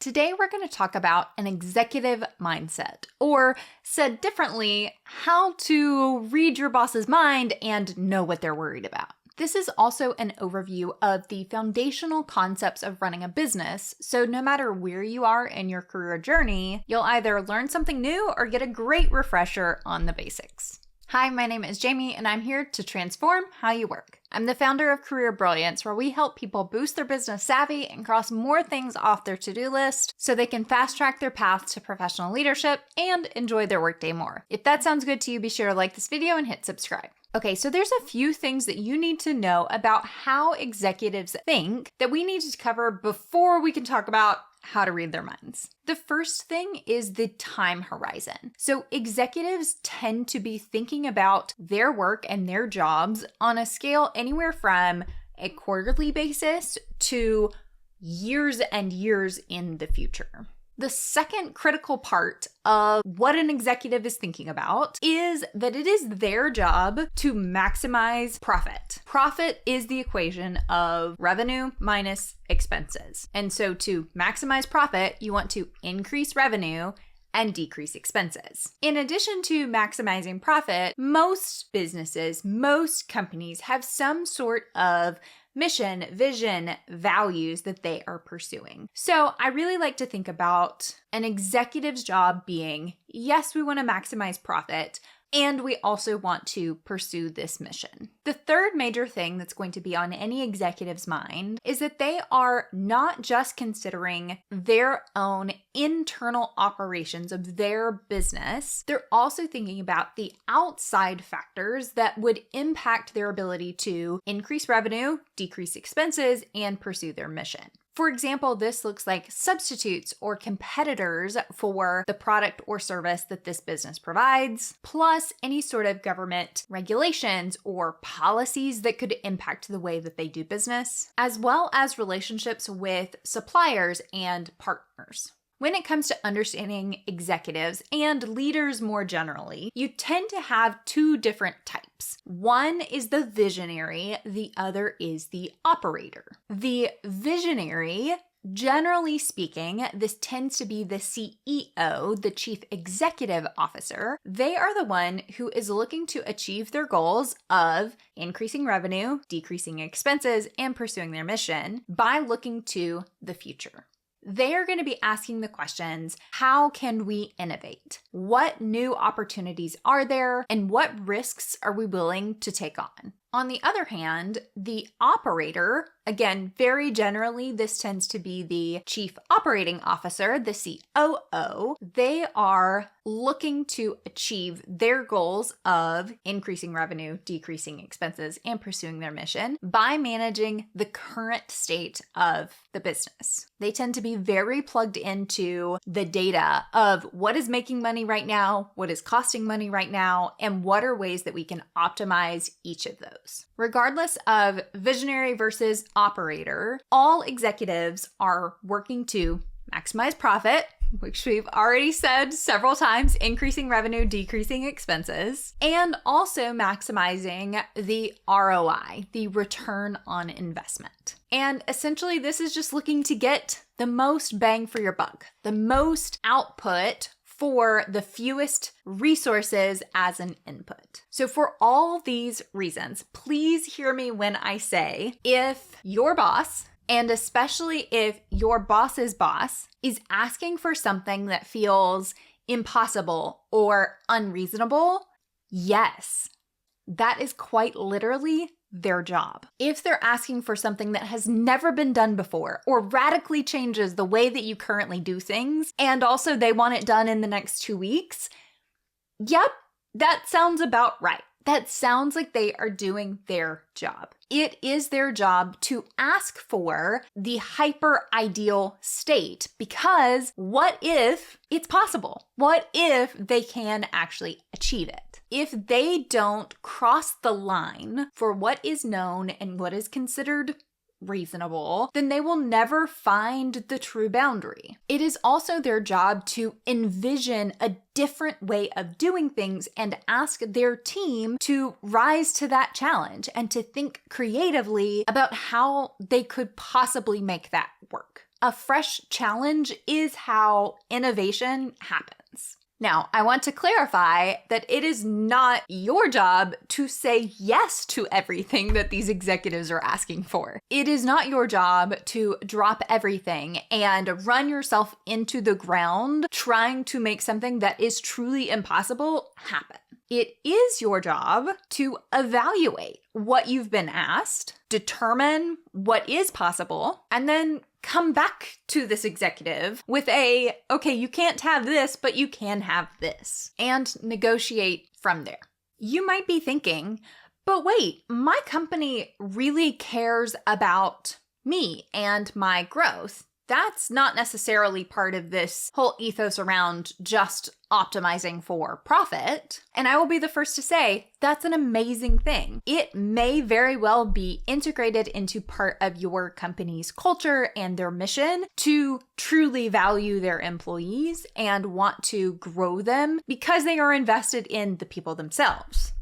Today, we're going to talk about an executive mindset, or said differently, how to read your boss's mind and know what they're worried about. This is also an overview of the foundational concepts of running a business, so no matter where you are in your career journey, you'll either learn something new or get a great refresher on the basics. Hi, my name is Jamie, and I'm here to transform how you work. I'm the founder of Career Brilliance, where we help people boost their business savvy and cross more things off their to-do list so they can fast-track their path to professional leadership and enjoy their workday more. If that sounds good to you, be sure to like this video and hit subscribe. Okay, so there's a few things that you need to know about how executives think that we need to cover before we can talk about how to read their minds. The first thing is the time horizon. So executives tend to be thinking about their work and their jobs on a scale anywhere from a quarterly basis to years and years in the future. The second critical part of what an executive is thinking about is that it is their job to maximize profit. Profit is the equation of revenue minus expenses. And so to maximize profit, you want to increase revenue and decrease expenses. In addition to maximizing profit, most businesses, most companies have some sort of mission, vision, values that they are pursuing. So I really like to think about an executive's job being, yes, we want to maximize profit, and we also want to pursue this mission. The third major thing that's going to be on any executive's mind is that they are not just considering their own internal operations of their business, they're also thinking about the outside factors that would impact their ability to increase revenue, decrease expenses, and pursue their mission. For example, this looks like substitutes or competitors for the product or service that this business provides, plus any sort of government regulations or policies that could impact the way that they do business, as well as relationships with suppliers and partners. When it comes to understanding executives and leaders more generally, you tend to have two different types. One is the visionary, the other is the operator. The visionary, generally speaking, this tends to be the CEO, the Chief Executive Officer. They are the one who is looking to achieve their goals of increasing revenue, decreasing expenses, and pursuing their mission by looking to the future. They are going to be asking the questions, how can we innovate? What new opportunities are there? And what risks are we willing to take on? On the other hand, the operator, again, very generally, this tends to be the Chief Operating Officer, the COO. They are looking to achieve their goals of increasing revenue, decreasing expenses, and pursuing their mission by managing the current state of the business. They tend to be very plugged into the data of what is making money right now, what is costing money right now, and what are ways that we can optimize each of those. Regardless of visionary versus operator, all executives are working to maximize profit, which we've already said several times, increasing revenue, decreasing expenses, and also maximizing the ROI, the return on investment. And essentially, this is just looking to get the most bang for your buck, the most output for the fewest resources as an input. So for all these reasons, please hear me when I say, if your boss, and especially if your boss's boss, is asking for something that feels impossible or unreasonable, yes, that is quite literally their job. If they're asking for something that has never been done before or radically changes the way that you currently do things, and also they want it done in the next 2 weeks, yep, that sounds about right. That sounds like they are doing their job. It is their job to ask for the hyper ideal state, because what if it's possible? What if they can actually achieve it? If they don't cross the line for what is known and what is considered reasonable, then they will never find the true boundary. It is also their job to envision a different way of doing things and ask their team to rise to that challenge and to think creatively about how they could possibly make that work. A fresh challenge is how innovation happens. Now, I want to clarify that it is not your job to say yes to everything that these executives are asking for. It is not your job to drop everything and run yourself into the ground trying to make something that is truly impossible happen. It is your job to evaluate what you've been asked, determine what is possible, and then come back to this executive with okay, you can't have this, but you can have this, and negotiate from there. You might be thinking, but wait, my company really cares about me and my growth. That's not necessarily part of this whole ethos around just optimizing for profit. And I will be the first to say that's an amazing thing. It may very well be integrated into part of your company's culture and their mission to truly value their employees and want to grow them because they are invested in the people themselves.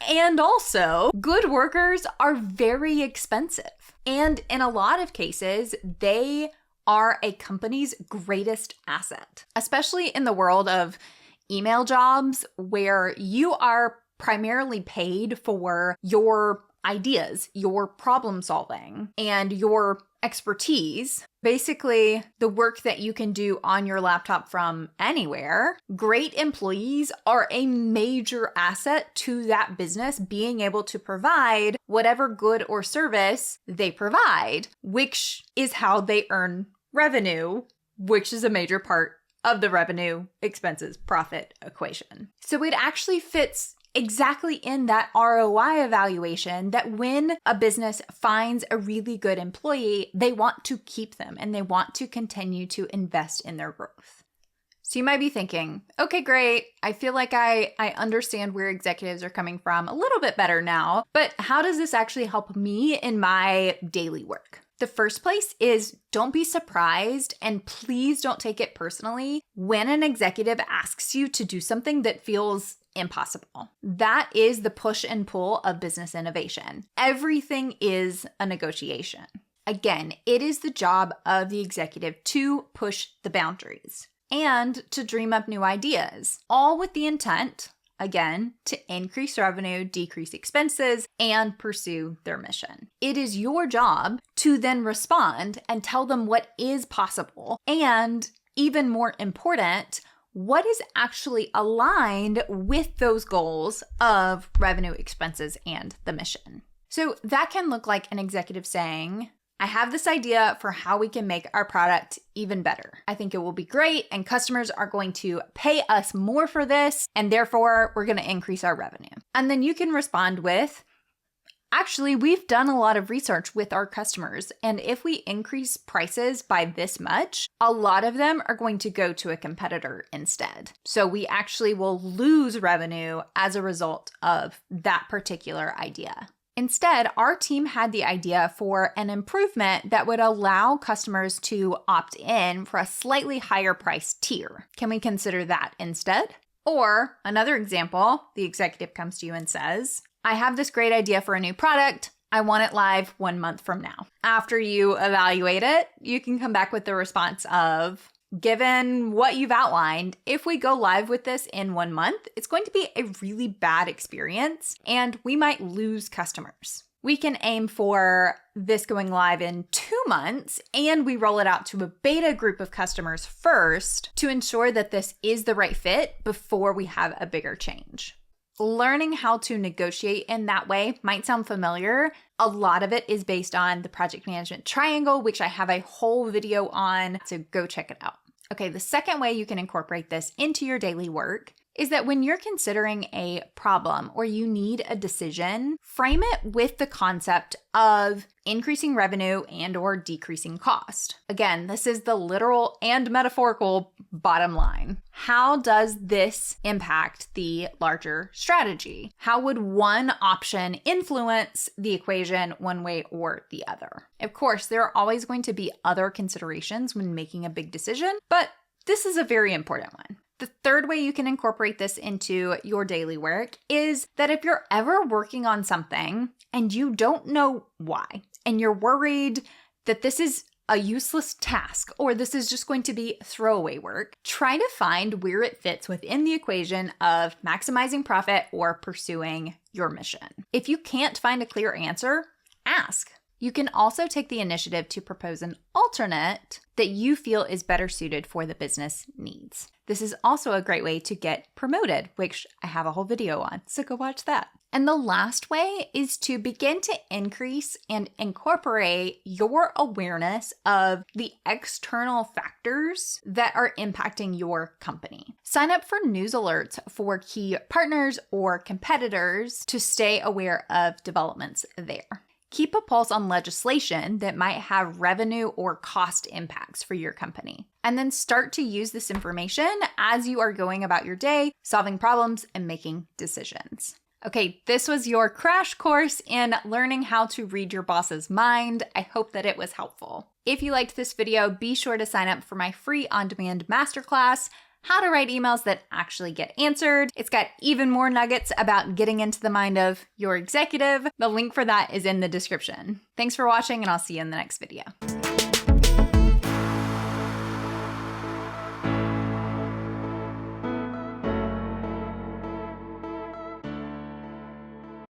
And also, good workers are very expensive. And in a lot of cases, they are a company's greatest asset, especially in the world of email jobs where you are primarily paid for your ideas, your problem solving, and your expertise. Basically, the work that you can do on your laptop from anywhere. Great employees are a major asset to that business being able to provide whatever good or service they provide, which is how they earn revenue, which is a major part of the revenue, expenses, profit equation. So it actually fits exactly in that ROI evaluation that when a business finds a really good employee, they want to keep them and they want to continue to invest in their growth. So you might be thinking, okay, great. I feel like I understand where executives are coming from a little bit better now, but how does this actually help me in my daily work? The first place is don't be surprised and please don't take it personally when an executive asks you to do something that feels impossible. That is the push and pull of business innovation. Everything is a negotiation. Again, it is the job of the executive to push the boundaries and to dream up new ideas, all with the intent, again, to increase revenue, decrease expenses, and pursue their mission. It is your job to then respond and tell them what is possible, and even more important, what is actually aligned with those goals of revenue, expenses, and the mission. So that can look like an executive saying, I have this idea for how we can make our product even better. I think it will be great and customers are going to pay us more for this and therefore we're going to increase our revenue. And then you can respond with, actually, we've done a lot of research with our customers and if we increase prices by this much, a lot of them are going to go to a competitor instead. So we actually will lose revenue as a result of that particular idea. Instead, our team had the idea for an improvement that would allow customers to opt in for a slightly higher price tier. Can we consider that instead? Or another example, the executive comes to you and says, I have this great idea for a new product. I want it live 1 month from now. After you evaluate it, you can come back with the response of, given what you've outlined, if we go live with this in 1 month, it's going to be a really bad experience and we might lose customers. We can aim for this going live in 2 months and we roll it out to a beta group of customers first to ensure that this is the right fit before we have a bigger change. Learning how to negotiate in that way might sound familiar. A lot of it is based on the project management triangle, which I have a whole video on, so go check it out. Okay, the second way you can incorporate this into your daily work is that when you're considering a problem or you need a decision, frame it with the concept of increasing revenue and or decreasing cost. Again, this is the literal and metaphorical bottom line. How does this impact the larger strategy? How would one option influence the equation one way or the other? Of course, there are always going to be other considerations when making a big decision, but this is a very important one. The third way you can incorporate this into your daily work is that if you're ever working on something and you don't know why, and you're worried that this is a useless task, or this is just going to be throwaway work, try to find where it fits within the equation of maximizing profit or pursuing your mission. If you can't find a clear answer, ask. You can also take the initiative to propose an alternate that you feel is better suited for the business needs. This is also a great way to get promoted, which I have a whole video on, so go watch that. And the last way is to begin to increase and incorporate your awareness of the external factors that are impacting your company. Sign up for news alerts for key partners or competitors to stay aware of developments there. Keep a pulse on legislation that might have revenue or cost impacts for your company. And then start to use this information as you are going about your day, solving problems and making decisions. Okay, this was your crash course in learning how to read your boss's mind. I hope that it was helpful. If you liked this video, be sure to sign up for my free on-demand masterclass, How to Write Emails That Actually Get Answered. It's got even more nuggets about getting into the mind of your executive. The link for that is in the description. Thanks for watching, and I'll see you in the next video.